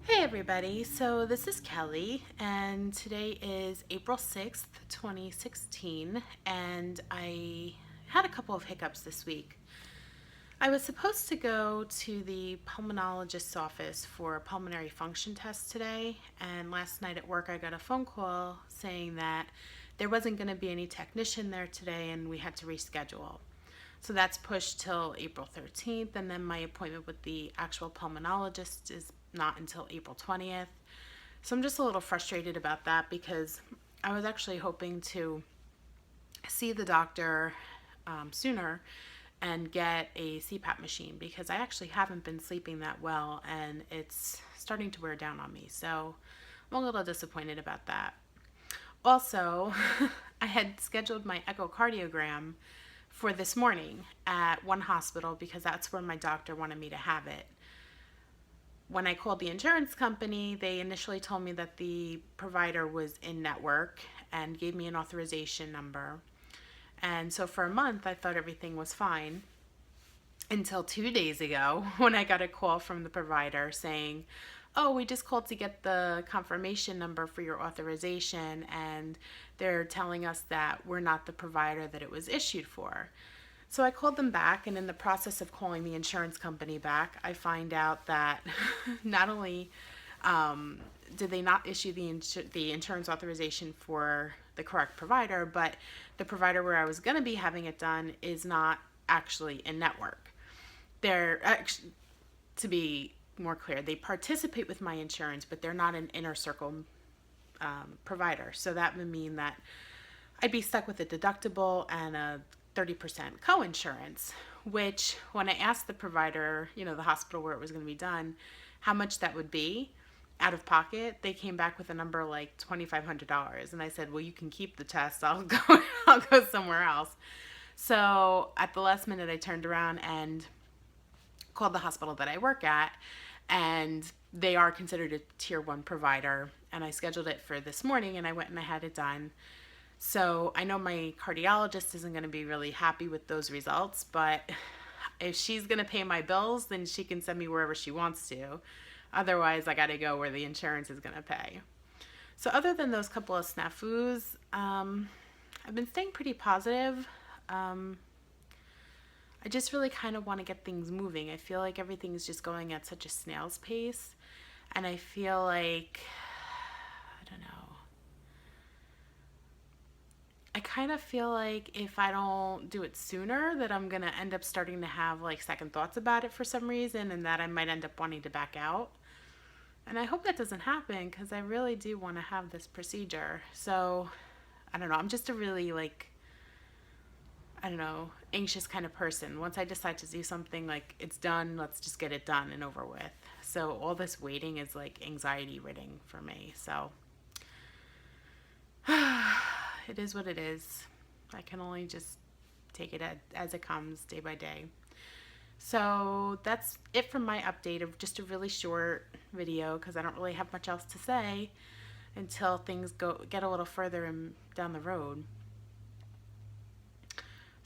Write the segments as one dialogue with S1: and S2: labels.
S1: Hey everybody, so this is Kelly and today is April 6th, 2016, and I had a couple of hiccups this week. I was supposed to go to the pulmonologist's office for a pulmonary function test today, and last night at work I got a phone call saying that there wasn't going to be any technician there today and we had to reschedule. So that's pushed till April 13th, and then my appointment with the actual pulmonologist is not until April 20th. So I'm just a little frustrated about that because I was actually hoping to see the doctor sooner and get a CPAP machine because I actually haven't been sleeping that well and it's starting to wear down on me. So I'm a little disappointed about that. Also, I had scheduled my echocardiogram for this morning at one hospital because that's where my doctor wanted me to have it. When I called the insurance company, they initially told me that the provider was in network and gave me an authorization number. And so for a month, I thought everything was fine until 2 days ago when I got a call from the provider saying, oh, we just called to get the confirmation number for your authorization, and they're telling us that we're not the provider that it was issued for. So I called them back, and in the process of calling the insurance company back, I find out that not only did they not issue the insurance authorization for the correct provider, but the provider where I was going to be having it done is not actually in network. They're actually, to be more clear, they participate with my insurance, but they're not an inner circle provider. So that would mean that I'd be stuck with a deductible and a 30% co-insurance, which when I asked the provider, the hospital where it was going to be done, how much that would be out of pocket, they came back with a number like $2,500. And I said, well, you can keep the test. I'll go somewhere else. So at the last minute, I turned around and called the hospital that I work at, and they are considered a tier 1 provider, and I scheduled it for this morning and I went and I had it done. So I know my cardiologist isn't going to be really happy with those results, but if she's going to pay my bills, then she can send me wherever she wants to. Otherwise, I got to go where the insurance is going to pay. So other than those couple of snafus, I've been staying pretty positive. I just really kind of want to get things moving. I feel like everything's just going at such a snail's pace. And I feel like, I don't know. I kind of feel like if I don't do it sooner, that I'm going to end up starting to have like second thoughts about it for some reason, and that I might end up wanting to back out. And I hope that doesn't happen because I really do want to have this procedure. So, I don't know. I'm just a really I don't know, anxious kind of person. Once I decide to do something, like it's done, let's just get it done and over with. So all this waiting is like anxiety ridden for me. So it is what it is. I can only just take it as it comes day by day. So that's it from my update of just a really short video because I don't really have much else to say until things get a little further down the road.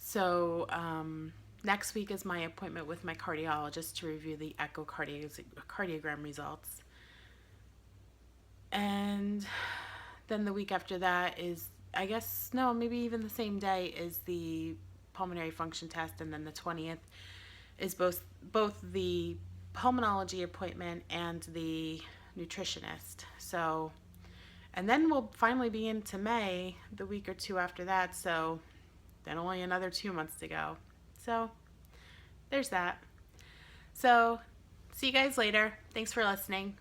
S1: So next week is my appointment with my cardiologist to review the echocardiogram results. And then the week after that is, I guess, no, maybe even the same day is the pulmonary function test. And then the 20th is both the pulmonology appointment and the nutritionist. So, and then we'll finally be into May the week or two after that. So then only another 2 months to go. So there's that. So see you guys later. Thanks for listening.